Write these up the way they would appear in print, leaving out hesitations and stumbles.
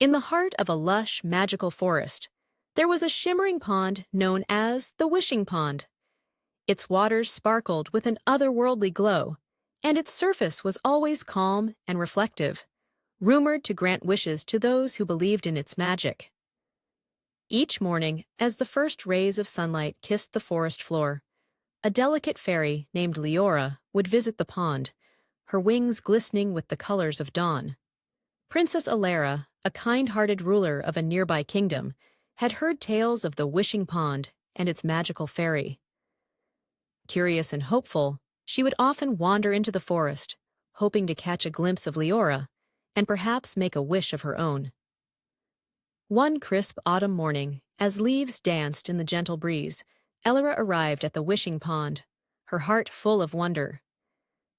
In the heart of a lush, magical forest, there was a shimmering pond known as the Wishing Pond. Its waters sparkled with an otherworldly glow, and its surface was always calm and reflective, rumored to grant wishes to those who believed in its magic. Each morning, as the first rays of sunlight kissed the forest floor, a delicate fairy named Leora would visit the pond, her wings glistening with the colors of dawn. Princess Alara, a kind-hearted ruler of a nearby kingdom, had heard tales of the Wishing Pond and its magical fairy. Curious and hopeful, she would often wander into the forest, hoping to catch a glimpse of Leora and perhaps make a wish of her own. One crisp autumn morning, as leaves danced in the gentle breeze, Alara arrived at the Wishing Pond, her heart full of wonder.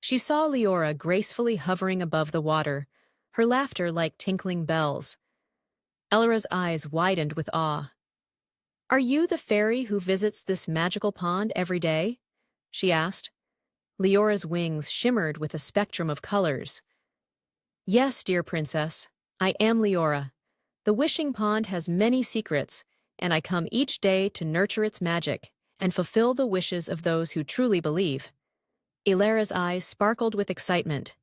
She saw Leora gracefully hovering above the water, her laughter like tinkling bells. Alara's eyes widened with awe. "Are you the fairy who visits this magical pond every day?" she asked. Leora's wings shimmered with a spectrum of colors. "Yes, dear princess, I am Leora. The Wishing Pond has many secrets, and I come each day to nurture its magic and fulfill the wishes of those who truly believe." Alara's eyes sparkled with excitement.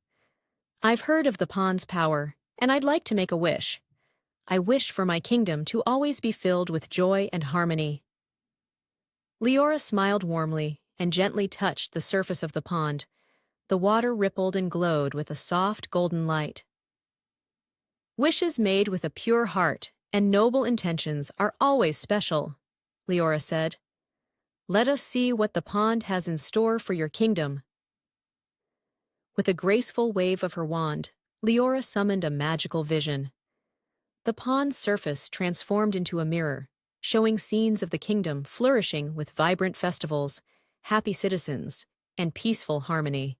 "I've heard of the pond's power, and I'd like to make a wish. I wish for my kingdom to always be filled with joy and harmony." Leora smiled warmly and gently touched the surface of the pond. The water rippled and glowed with a soft golden light. "Wishes made with a pure heart and noble intentions are always special," Leora said. "Let us see what the pond has in store for your kingdom." With a graceful wave of her wand, Leora summoned a magical vision. The pond's surface transformed into a mirror, showing scenes of the kingdom flourishing with vibrant festivals, happy citizens, and peaceful harmony.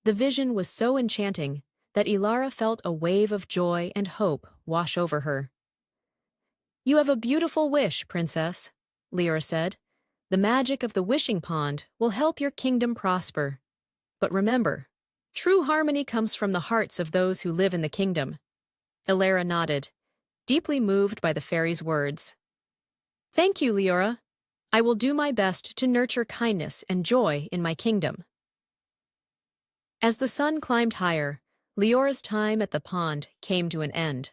The vision was so enchanting that Alara felt a wave of joy and hope wash over her. "You have a beautiful wish, princess," Leora said. "The magic of the Wishing Pond will help your kingdom prosper. But remember, true harmony comes from the hearts of those who live in the kingdom." Alara nodded, deeply moved by the fairy's words. "Thank you, Leora. I will do my best to nurture kindness and joy in my kingdom." As the sun climbed higher, Leora's time at the pond came to an end.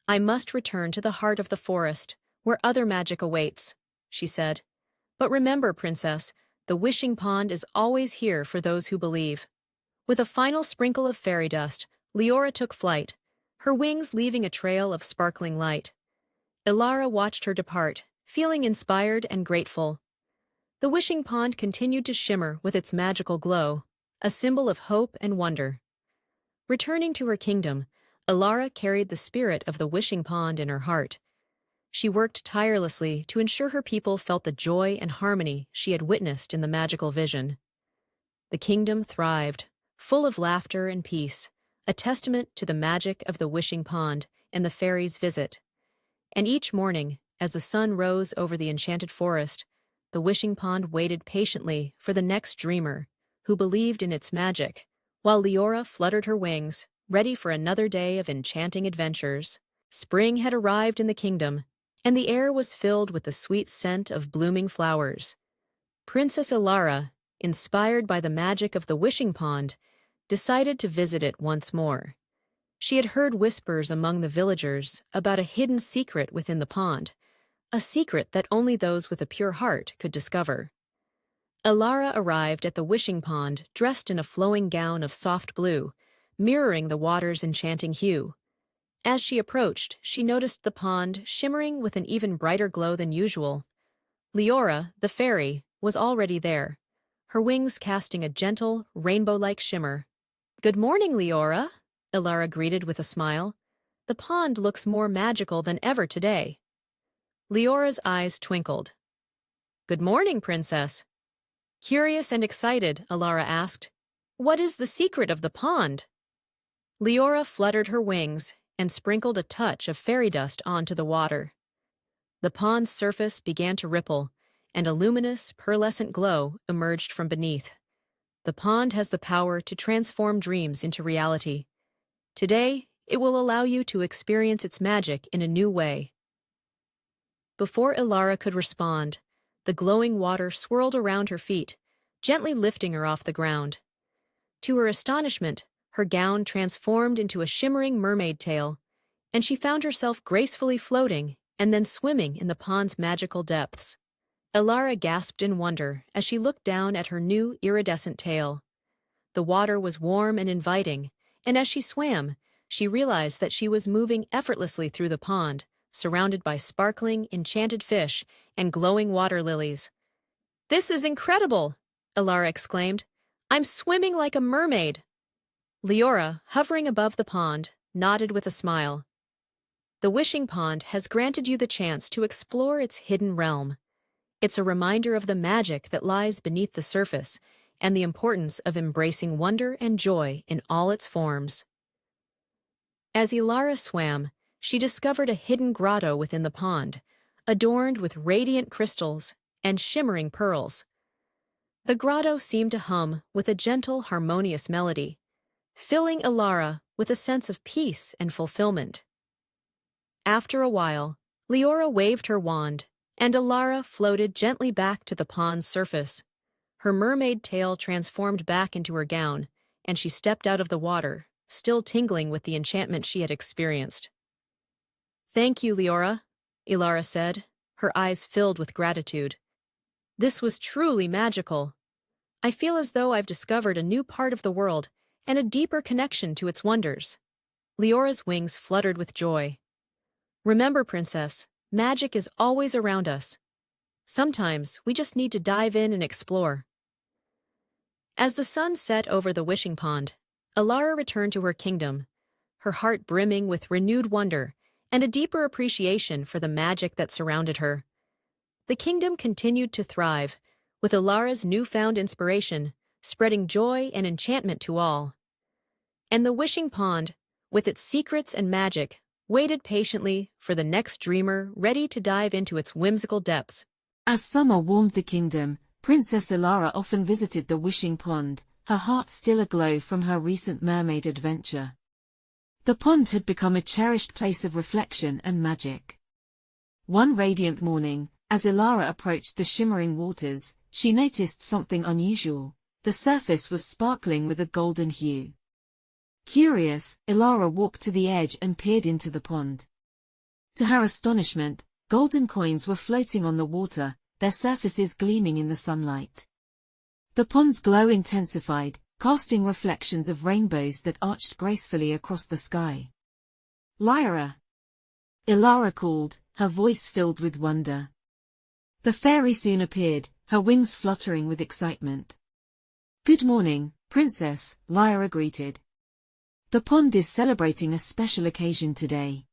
"I must return to the heart of the forest, where other magic awaits," she said. "But remember, princess, the Wishing Pond is always here for those who believe." With a final sprinkle of fairy dust, Leora took flight, her wings leaving a trail of sparkling light. Alara watched her depart, feeling inspired and grateful. The Wishing Pond continued to shimmer with its magical glow, a symbol of hope and wonder. Returning to her kingdom, Alara carried the spirit of the Wishing Pond in her heart. She worked tirelessly to ensure her people felt the joy and harmony she had witnessed in the magical vision. The kingdom thrived, full of laughter and peace, a testament to the magic of the Wishing Pond and the fairy's visit. And each morning, as the sun rose over the enchanted forest, the Wishing Pond waited patiently for the next dreamer who believed in its magic, while Leora fluttered her wings, ready for another day of enchanting adventures. Spring had arrived in the kingdom, and the air was filled with the sweet scent of blooming flowers. Princess Alara, inspired by the magic of the Wishing Pond, decided to visit it once more. She had heard whispers among the villagers about a hidden secret within the pond, a secret that only those with a pure heart could discover. Alara arrived at the Wishing Pond dressed in a flowing gown of soft blue, mirroring the water's enchanting hue. As she approached, she noticed the pond shimmering with an even brighter glow than usual. Leora, the fairy, was already there, her wings casting a gentle, rainbow-like shimmer. "Good morning, Leora," Alara greeted with a smile. "The pond looks more magical than ever today." Leora's eyes twinkled. "Good morning, princess." Curious and excited, Alara asked, "What is the secret of the pond?" Leora fluttered her wings and sprinkled a touch of fairy dust onto the water. The pond's surface began to ripple, and a luminous, pearlescent glow emerged from beneath. "The pond has the power to transform dreams into reality. Today, It will allow you to experience its magic in a new way. Before Ilara could respond, the glowing water swirled around her feet, gently lifting her off the ground. To her astonishment, her gown transformed into a shimmering mermaid tail, and she found herself gracefully floating and then swimming in the pond's magical depths. Ilara gasped in wonder as she looked down at her new iridescent tail. The water was warm and inviting, and as she swam, she realized that she was moving effortlessly through the pond, surrounded by sparkling, enchanted fish and glowing water lilies. "This is incredible!" Ilara exclaimed. "I'm swimming like a mermaid!" Leora, hovering above the pond, nodded with a smile. The wishing pond has granted you the chance to explore its hidden realm. It's a reminder of the magic that lies beneath the surface and the importance of embracing wonder and joy in all its forms. As Ilara swam, she discovered a hidden grotto within the pond, adorned with radiant crystals and shimmering pearls. The grotto seemed to hum with a gentle, harmonious melody, filling Ilara with a sense of peace and fulfillment. After a while, Leora waved her wand, and Ilara floated gently back to the pond's surface. Her mermaid tail transformed back into her gown, and she stepped out of the water, still tingling with the enchantment she had experienced. "Thank you, Leora," Ilara said, her eyes filled with gratitude. "This was truly magical. I feel as though I've discovered a new part of the world and a deeper connection to its wonders." Leora's wings fluttered with joy. "Remember, Princess, magic is always around us. Sometimes we just need to dive in and explore." As the sun set over the wishing pond, Ilara returned to her kingdom, her heart brimming with renewed wonder and a deeper appreciation for the magic that surrounded her. The kingdom continued to thrive, with Ilara's newfound inspiration spreading joy and enchantment to all. And the wishing pond, with its secrets and magic, waited patiently for the next dreamer ready to dive into its whimsical depths. As summer warmed the kingdom, Princess Ilara often visited the wishing pond, her heart still aglow from her recent mermaid adventure. The pond had become a cherished place of reflection and magic. One radiant morning, as Ilara approached the shimmering waters, she noticed something unusual. The surface was sparkling with a golden hue. Curious, Ilara walked to the edge and peered into the pond. To her astonishment, golden coins were floating on the water, their surfaces gleaming in the sunlight. The pond's glow intensified, casting reflections of rainbows that arched gracefully across the sky. "Lyra!" Ilara called, her voice filled with wonder. The fairy soon appeared, her wings fluttering with excitement. "Good morning, Princess," Lyra greeted. "The pond is celebrating a special occasion today.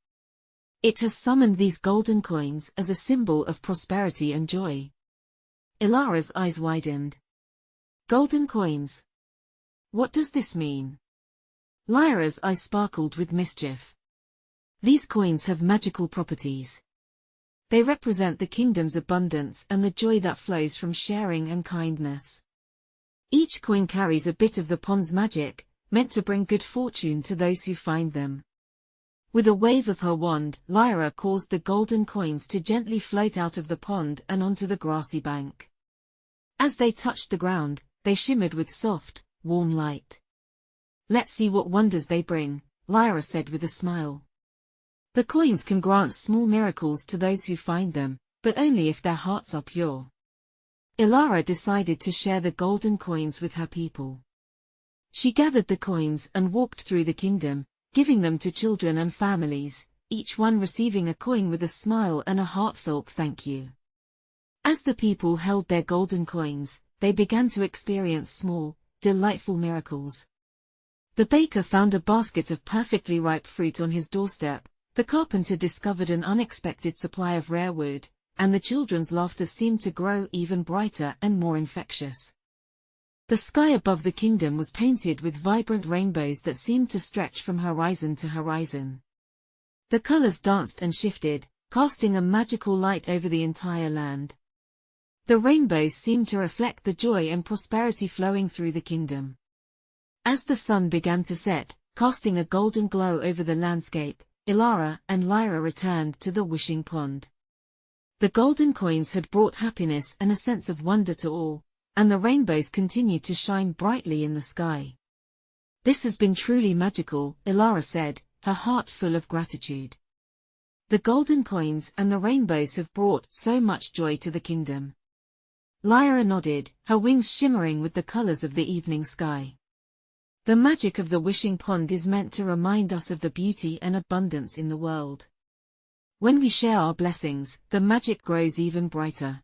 It has summoned these golden coins as a symbol of prosperity and joy." Ilara's eyes widened. "Golden coins? What does this mean?" Lyra's eyes sparkled with mischief. "These coins have magical properties. They represent the kingdom's abundance and the joy that flows from sharing and kindness. Each coin carries a bit of the pond's magic, meant to bring good fortune to those who find them." With a wave of her wand, Lyra caused the golden coins to gently float out of the pond and onto the grassy bank. As they touched the ground, they shimmered with soft, warm light. "Let's see what wonders they bring," Lyra said with a smile. "The coins can grant small miracles to those who find them, but only if their hearts are pure." Ilara decided to share the golden coins with her people. She gathered the coins and walked through the kingdom, giving them to children and families, each one receiving a coin with a smile and a heartfelt thank you. As the people held their golden coins, they began to experience small, delightful miracles. The baker found a basket of perfectly ripe fruit on his doorstep, the carpenter discovered an unexpected supply of rare wood, and the children's laughter seemed to grow even brighter and more infectious. The sky above the kingdom was painted with vibrant rainbows that seemed to stretch from horizon to horizon. The colors danced and shifted, casting a magical light over the entire land. The rainbows seemed to reflect the joy and prosperity flowing through the kingdom. As the sun began to set, casting a golden glow over the landscape. Ilara and Lyra returned to the wishing pond. The golden coins had brought happiness and a sense of wonder to all, and the rainbows continued to shine brightly in the sky. "This has been truly magical," Ilara said, her heart full of gratitude. "The golden coins and the rainbows have brought so much joy to the kingdom." Lyra nodded, her wings shimmering with the colors of the evening sky. The magic of the wishing pond is meant to remind us of the beauty and abundance in the world. When we share our blessings, the magic grows even brighter.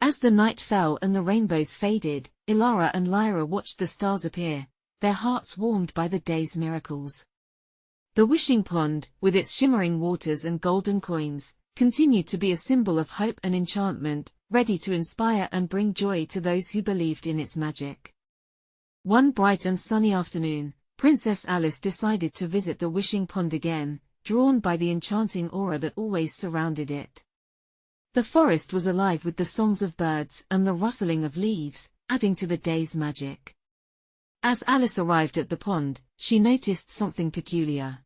As the night fell and the rainbows faded, Ilara and Lyra watched the stars appear, their hearts warmed by the day's miracles. The wishing pond, with its shimmering waters and golden coins, continued to be a symbol of hope and enchantment, ready to inspire and bring joy to those who believed in its magic. One bright and sunny afternoon, Princess Alice decided to visit the wishing pond again, drawn by the enchanting aura that always surrounded it. The forest was alive with the songs of birds and the rustling of leaves, adding to the day's magic. As Alice arrived at the pond, she noticed something peculiar.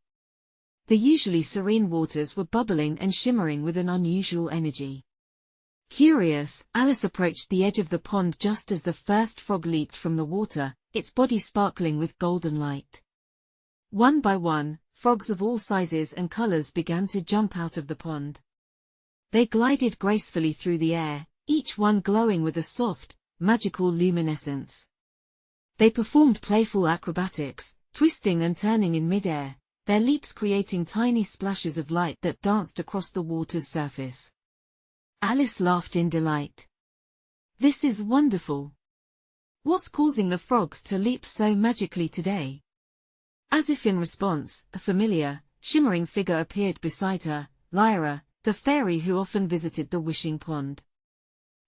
The usually serene waters were bubbling and shimmering with an unusual energy. Curious, Alice approached the edge of the pond just as the first frog leaped from the water, its body sparkling with golden light. One by one, frogs of all sizes and colors began to jump out of the pond. They glided gracefully through the air, each one glowing with a soft, magical luminescence. They performed playful acrobatics, twisting and turning in midair, their leaps creating tiny splashes of light that danced across the water's surface. Alice laughed in delight. "This is wonderful. What's causing the frogs to leap so magically today?" As if in response, a familiar, shimmering figure appeared beside her, Lyra, the fairy who often visited the wishing pond.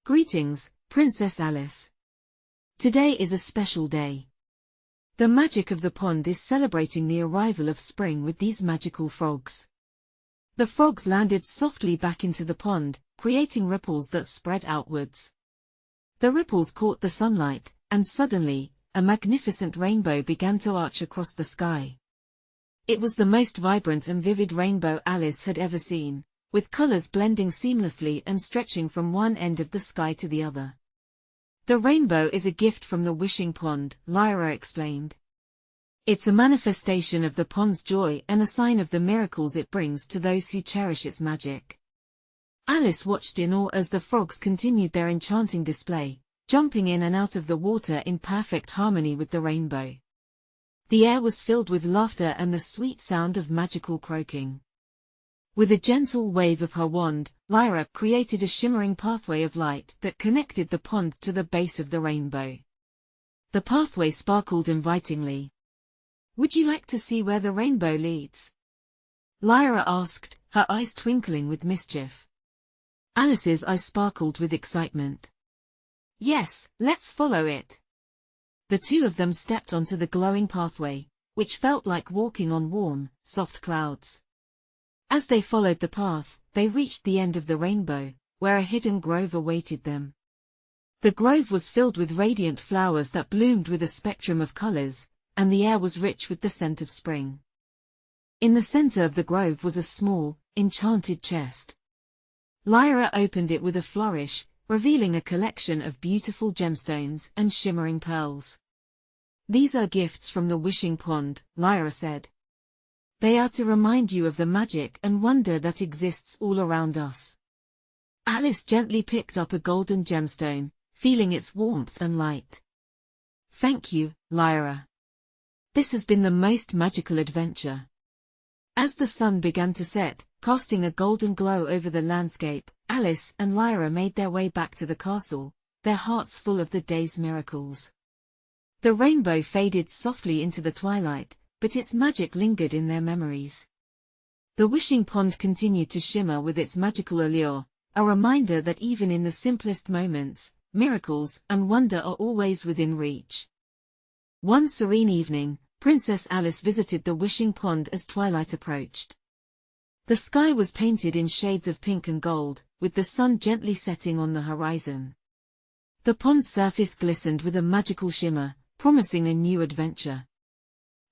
"Greetings, Princess Alice. Today is a special day. The magic of the pond is celebrating the arrival of spring with these magical frogs." The frogs landed softly back into the pond, creating ripples that spread outwards. The ripples caught the sunlight, and suddenly, a magnificent rainbow began to arch across the sky. It was the most vibrant and vivid rainbow Alice had ever seen, with colors blending seamlessly and stretching from one end of the sky to the other. "The rainbow is a gift from the wishing pond," Lyra explained. "It's a manifestation of the pond's joy and a sign of the miracles it brings to those who cherish its magic." Alice watched in awe as the frogs continued their enchanting display, jumping in and out of the water in perfect harmony with the rainbow. The air was filled with laughter and the sweet sound of magical croaking. With a gentle wave of her wand, Lyra created a shimmering pathway of light that connected the pond to the base of the rainbow. The pathway sparkled invitingly. "Would you like to see where the rainbow leads?" Lyra asked, her eyes twinkling with mischief. Alice's eyes sparkled with excitement. "Yes, let's follow it." The two of them stepped onto the glowing pathway, which felt like walking on warm, soft clouds. As they followed the path, they reached the end of the rainbow, where a hidden grove awaited them. The grove was filled with radiant flowers that bloomed with a spectrum of colors, and the air was rich with the scent of spring. In the center of the grove was a small, enchanted chest. Lyra opened it with a flourish, revealing a collection of beautiful gemstones and shimmering pearls. "These are gifts from the wishing pond," Lyra said. "They are to remind you of the magic and wonder that exists all around us." Alice gently picked up a golden gemstone, feeling its warmth and light. "Thank you, Lyra. This has been the most magical adventure." As the sun began to set, casting a golden glow over the landscape, Alice and Lyra made their way back to the castle, their hearts full of the day's miracles. The rainbow faded softly into the twilight, but its magic lingered in their memories. The wishing pond continued to shimmer with its magical allure, a reminder that even in the simplest moments, miracles and wonder are always within reach. One serene evening, Princess Alice visited the wishing pond as twilight approached. The sky was painted in shades of pink and gold, with the sun gently setting on the horizon. The pond's surface glistened with a magical shimmer, promising a new adventure.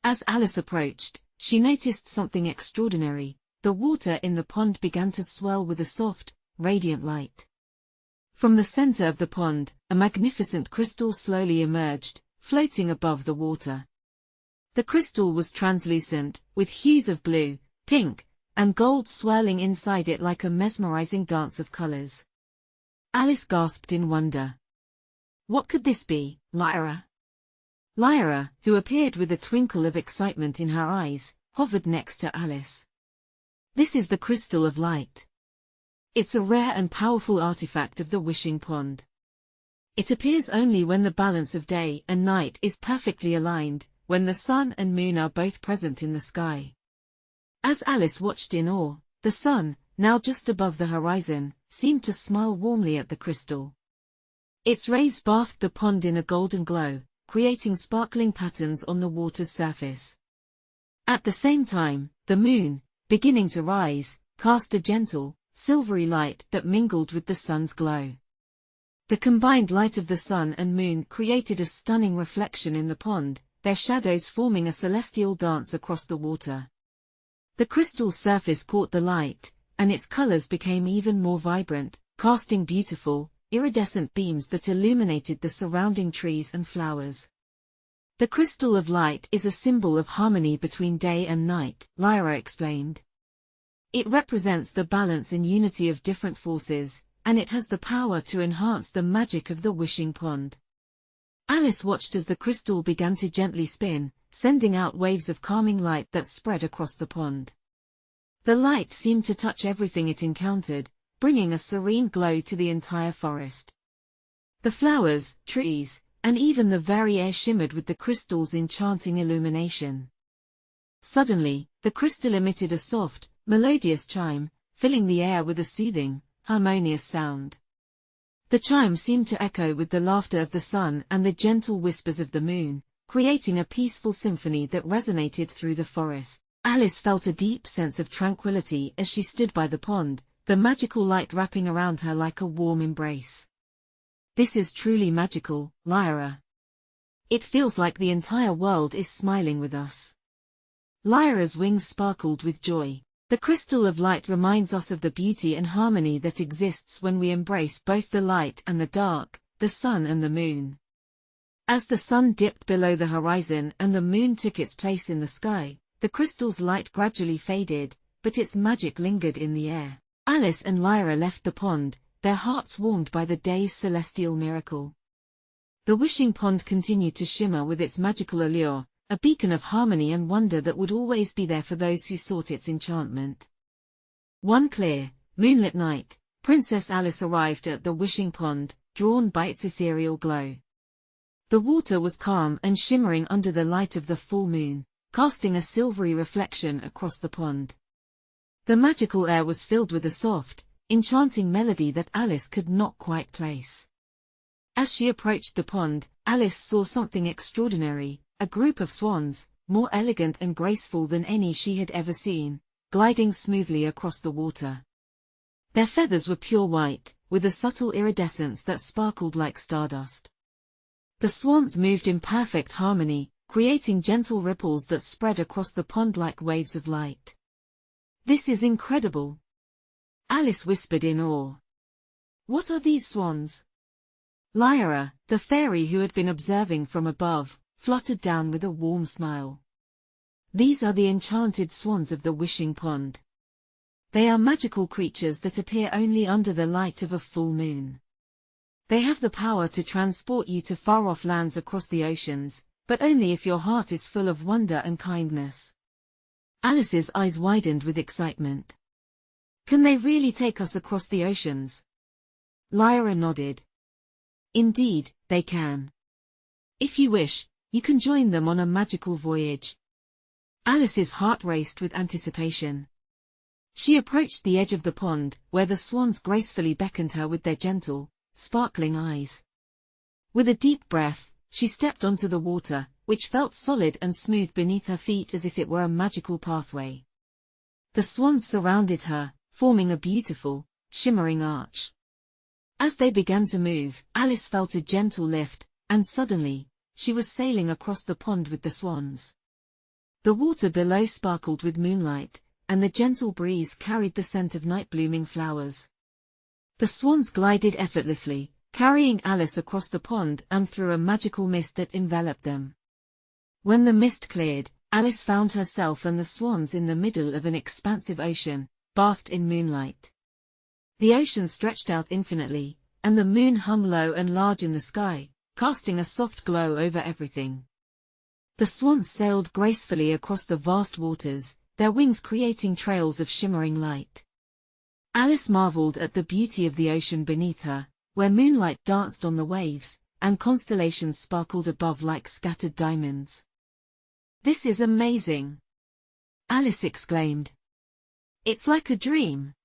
As Alice approached, she noticed something extraordinary. The water in the pond began to swirl with a soft, radiant light. From the center of the pond, a magnificent crystal slowly emerged, floating above the water. The crystal was translucent, with hues of blue, pink, and gold swirling inside it like a mesmerizing dance of colors. Alice gasped in wonder. What could this be, Lyra? Lyra, who appeared with a twinkle of excitement in her eyes, hovered next to Alice. This is the Crystal of Light. It's a rare and powerful artifact of the Wishing Pond. It appears only when the balance of day and night is perfectly aligned, when the sun and moon are both present in the sky. As Alice watched in awe, the sun, now just above the horizon, seemed to smile warmly at the crystal. Its rays bathed the pond in a golden glow, creating sparkling patterns on the water's surface. At the same time, the moon, beginning to rise, cast a gentle, silvery light that mingled with the sun's glow. The combined light of the sun and moon created a stunning reflection in the pond, their shadows forming a celestial dance across the water. The crystal's surface caught the light, and its colors became even more vibrant, casting beautiful, iridescent beams that illuminated the surrounding trees and flowers. The Crystal of Light is a symbol of harmony between day and night, Lyra explained. It represents the balance and unity of different forces, and it has the power to enhance the magic of the Wishing Pond. Alice watched as the crystal began to gently spin, sending out waves of calming light that spread across the pond. The light seemed to touch everything it encountered, bringing a serene glow to the entire forest. The flowers, trees, and even the very air shimmered with the crystal's enchanting illumination. Suddenly, the crystal emitted a soft, melodious chime, filling the air with a soothing, harmonious sound. The chime seemed to echo with the laughter of the sun and the gentle whispers of the moon, creating a peaceful symphony that resonated through the forest. Alice felt a deep sense of tranquility as she stood by the pond, the magical light wrapping around her like a warm embrace. This is truly magical, Lyra. It feels like the entire world is smiling with us. Lyra's wings sparkled with joy. The Crystal of Light reminds us of the beauty and harmony that exists when we embrace both the light and the dark, the sun and the moon. As the sun dipped below the horizon and the moon took its place in the sky, the crystal's light gradually faded, but its magic lingered in the air. Alice and Lyra left the pond, their hearts warmed by the day's celestial miracle. The Wishing Pond continued to shimmer with its magical allure, a beacon of harmony and wonder that would always be there for those who sought its enchantment. One clear, moonlit night, Princess Alice arrived at the Wishing Pond, drawn by its ethereal glow. The water was calm and shimmering under the light of the full moon, casting a silvery reflection across the pond. The magical air was filled with a soft, enchanting melody that Alice could not quite place. As she approached the pond, Alice saw something extraordinary, a group of swans, more elegant and graceful than any she had ever seen, gliding smoothly across the water. Their feathers were pure white, with a subtle iridescence that sparkled like stardust. The swans moved in perfect harmony, creating gentle ripples that spread across the pond like waves of light. "This is incredible," Alice whispered in awe. "What are these swans?" Lyra, the fairy who had been observing from above, fluttered down with a warm smile. "These are the enchanted swans of the Wishing Pond. They are magical creatures that appear only under the light of a full moon. They have the power to transport you to far-off lands across the oceans, but only if your heart is full of wonder and kindness." Alice's eyes widened with excitement. "Can they really take us across the oceans?" Lyra nodded. "Indeed, they can. If you wish, you can join them on a magical voyage." Alice's heart raced with anticipation. She approached the edge of the pond, where the swans gracefully beckoned her with their gentle, sparkling eyes. With a deep breath, she stepped onto the water, which felt solid and smooth beneath her feet as if it were a magical pathway. The swans surrounded her, forming a beautiful, shimmering arch. As they began to move, Alice felt a gentle lift, and suddenly, she was sailing across the pond with the swans. The water below sparkled with moonlight, and the gentle breeze carried the scent of night-blooming flowers. The swans glided effortlessly, carrying Alice across the pond and through a magical mist that enveloped them. When the mist cleared, Alice found herself and the swans in the middle of an expansive ocean, bathed in moonlight. The ocean stretched out infinitely, and the moon hung low and large in the sky, casting a soft glow over everything. The swans sailed gracefully across the vast waters, their wings creating trails of shimmering light. Alice marveled at the beauty of the ocean beneath her, where moonlight danced on the waves, and constellations sparkled above like scattered diamonds. "This is amazing!" Alice exclaimed. "It's like a dream."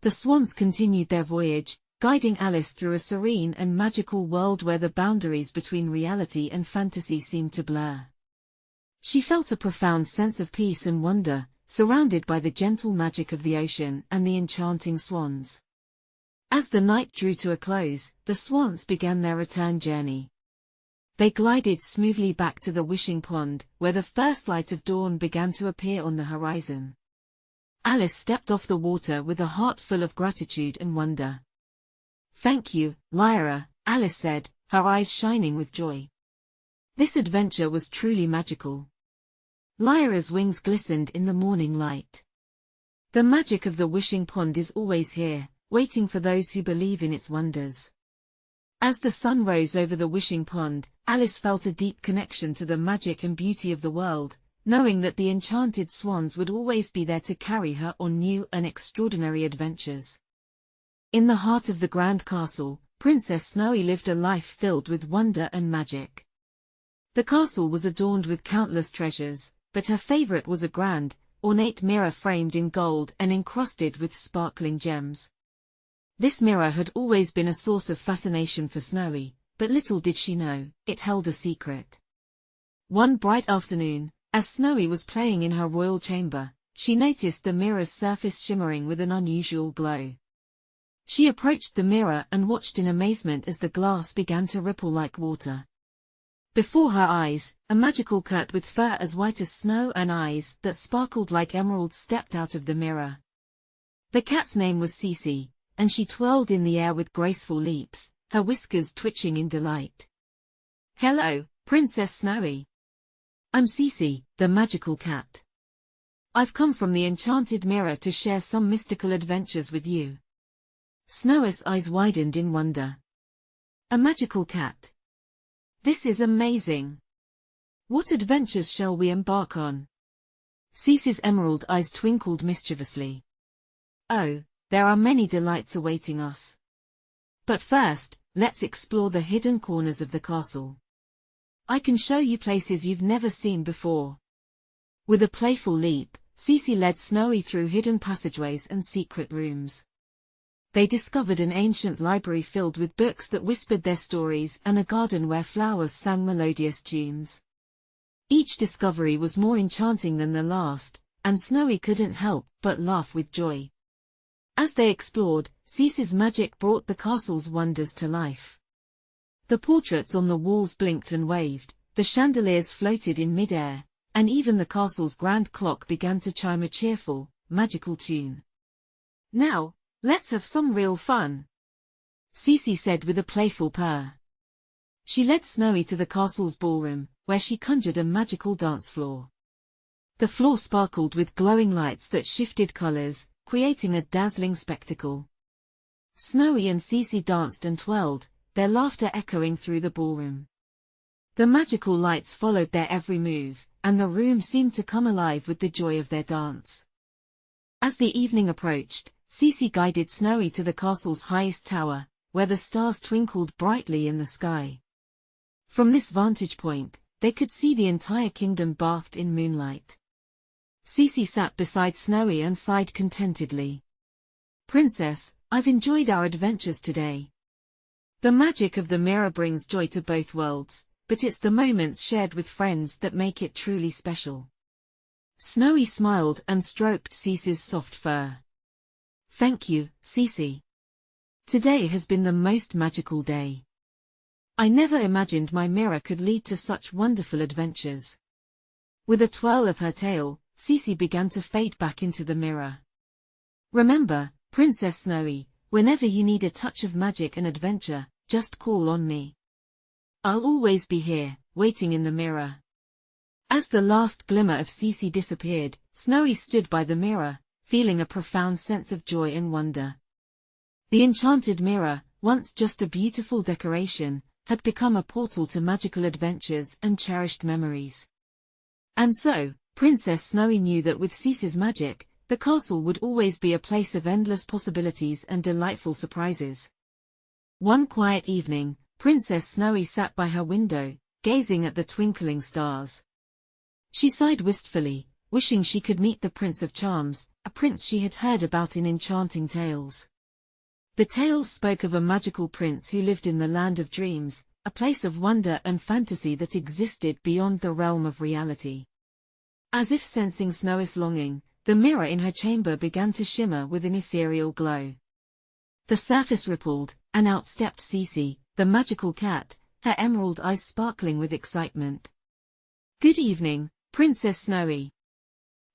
The swans continued their voyage, guiding Alice through a serene and magical world where the boundaries between reality and fantasy seemed to blur. She felt a profound sense of peace and wonder, surrounded by the gentle magic of the ocean and the enchanting swans. As the night drew to a close, the swans began their return journey. They glided smoothly back to the wishing pond, where the first light of dawn began to appear on the horizon. Alice stepped off the water with a heart full of gratitude and wonder. "Thank you, Lyra," Alice said, her eyes shining with joy. This adventure was truly magical. Lyra's wings glistened in the morning light. The magic of the wishing pond is always here, waiting for those who believe in its wonders. As the sun rose over the wishing pond, Alice felt a deep connection to the magic and beauty of the world, knowing that the enchanted swans would always be there to carry her on new and extraordinary adventures. In the heart of the grand castle, Princess Snowy lived a life filled with wonder and magic. The castle was adorned with countless treasures, but her favorite was a grand, ornate mirror framed in gold and encrusted with sparkling gems. This mirror had always been a source of fascination for Snowy, but little did she know, it held a secret. One bright afternoon, as Snowy was playing in her royal chamber, she noticed the mirror's surface shimmering with an unusual glow. She approached the mirror and watched in amazement as the glass began to ripple like water. Before her eyes, a magical cat with fur as white as snow and eyes that sparkled like emeralds stepped out of the mirror. The cat's name was Cece, and she twirled in the air with graceful leaps, her whiskers twitching in delight. "Hello, Princess Snowy. I'm Cece, the magical cat. I've come from the enchanted mirror to share some mystical adventures with you." Snowy's eyes widened in wonder. "A magical cat? This is amazing. What adventures shall we embark on?" Cece's emerald eyes twinkled mischievously. "Oh, there are many delights awaiting us. But first, let's explore the hidden corners of the castle. I can show you places you've never seen before." With a playful leap, Cece led Snowy through hidden passageways and secret rooms. They discovered an ancient library filled with books that whispered their stories and a garden where flowers sang melodious tunes. Each discovery was more enchanting than the last, and Snowy couldn't help but laugh with joy. As they explored, Cece's magic brought the castle's wonders to life. The portraits on the walls blinked and waved, the chandeliers floated in mid-air, and even the castle's grand clock began to chime a cheerful, magical tune. "Now, let's have some real fun," Cece said with a playful purr. She led Snowy to the castle's ballroom, where she conjured a magical dance floor. The floor sparkled with glowing lights that shifted colors, creating a dazzling spectacle. Snowy and Cece danced and twirled, their laughter echoing through the ballroom. The magical lights followed their every move, and the room seemed to come alive with the joy of their dance. As the evening approached, Cece guided Snowy to the castle's highest tower, where the stars twinkled brightly in the sky. From this vantage point, they could see the entire kingdom bathed in moonlight. Cece sat beside Snowy and sighed contentedly. "Princess, I've enjoyed our adventures today. The magic of the mirror brings joy to both worlds, but it's the moments shared with friends that make it truly special." Snowy smiled and stroked Cece's soft fur. "Thank you, Cece. Today has been the most magical day. I never imagined my mirror could lead to such wonderful adventures." With a twirl of her tail, Cece began to fade back into the mirror. Remember, Princess Snowy, whenever you need a touch of magic and adventure, just call on me. I'll always be here, waiting in the mirror. As the last glimmer of Cece disappeared, Snowy stood by the mirror, feeling a profound sense of joy and wonder. The enchanted mirror, once just a beautiful decoration, had become a portal to magical adventures and cherished memories. And so, Princess Snowy knew that with Cece's magic, the castle would always be a place of endless possibilities and delightful surprises. One quiet evening, Princess Snowy sat by her window, gazing at the twinkling stars. She sighed wistfully, wishing she could meet the Prince of Charms, a prince she had heard about in enchanting tales. The tales spoke of a magical prince who lived in the land of dreams, a place of wonder and fantasy that existed beyond the realm of reality. As if sensing Snowy's longing, the mirror in her chamber began to shimmer with an ethereal glow. The surface rippled, and out stepped Cece, the magical cat, her emerald eyes sparkling with excitement. "Good evening, Princess Snowy,"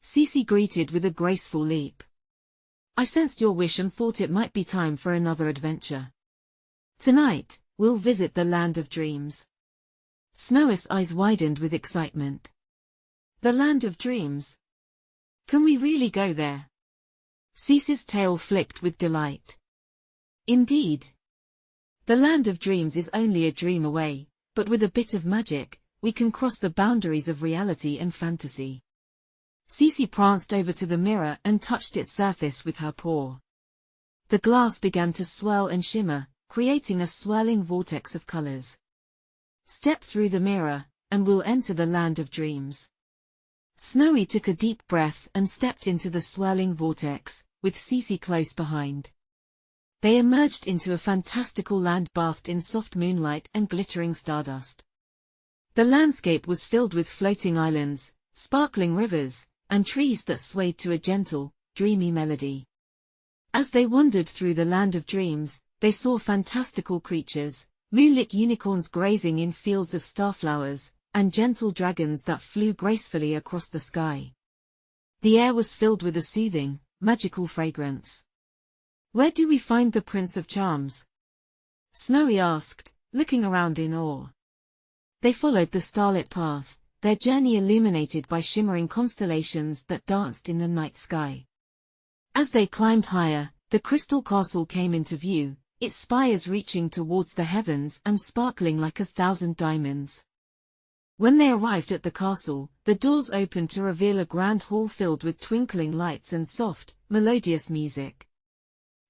Cece greeted with a graceful leap. "I sensed your wish and thought it might be time for another adventure. Tonight, we'll visit the land of dreams." Snowy's eyes widened with excitement. "The land of dreams? Can we really go there?" Cece's tail flicked with delight. "Indeed. The land of dreams is only a dream away, but with a bit of magic, we can cross the boundaries of reality and fantasy." Cece pranced over to the mirror and touched its surface with her paw. The glass began to swirl and shimmer, creating a swirling vortex of colors. "Step through the mirror, and we'll enter the land of dreams." Snowy took a deep breath and stepped into the swirling vortex, with Cece close behind. They emerged into a fantastical land bathed in soft moonlight and glittering stardust. The landscape was filled with floating islands, sparkling rivers, and trees that swayed to a gentle, dreamy melody. As they wandered through the land of dreams, they saw fantastical creatures, moonlit unicorns grazing in fields of starflowers, and gentle dragons that flew gracefully across the sky. The air was filled with a soothing, magical fragrance. "Where do we find the Prince of Charms?" Snowy asked, looking around in awe. They followed the starlit path, their journey illuminated by shimmering constellations that danced in the night sky. As they climbed higher, the crystal castle came into view, its spires reaching towards the heavens and sparkling like 1,000 diamonds. When they arrived at the castle, the doors opened to reveal a grand hall filled with twinkling lights and soft, melodious music.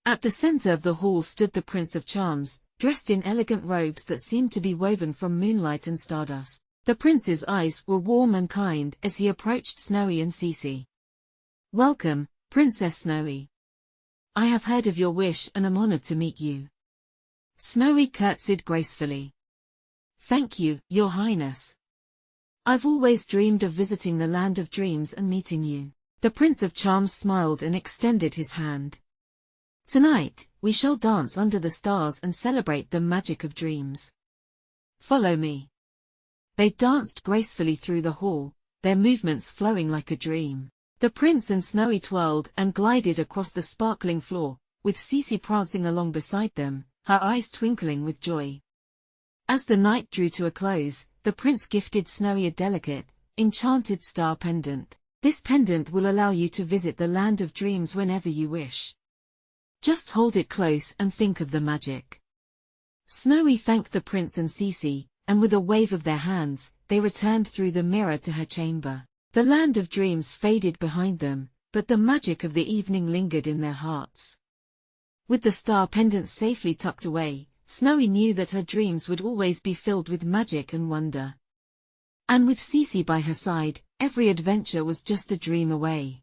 At the center of the hall stood the Prince of Charms, dressed in elegant robes that seemed to be woven from moonlight and stardust. The prince's eyes were warm and kind as he approached Snowy and Cece. "Welcome, Princess Snowy. I have heard of your wish and am honored to meet you." Snowy curtsied gracefully. "Thank you, Your Highness. I've always dreamed of visiting the land of dreams and meeting you." The Prince of Charms smiled and extended his hand. "Tonight, we shall dance under the stars and celebrate the magic of dreams. Follow me." They danced gracefully through the hall, their movements flowing like a dream. The prince and Snowy twirled and glided across the sparkling floor, with Cece prancing along beside them, her eyes twinkling with joy. As the night drew to a close, the prince gifted Snowy a delicate, enchanted star pendant. "This pendant will allow you to visit the land of dreams whenever you wish. Just hold it close and think of the magic." Snowy thanked the prince and Cece, and with a wave of their hands, they returned through the mirror to her chamber. The land of dreams faded behind them, but the magic of the evening lingered in their hearts. With the star pendant safely tucked away, Snowy knew that her dreams would always be filled with magic and wonder. And with Cece by her side, every adventure was just a dream away.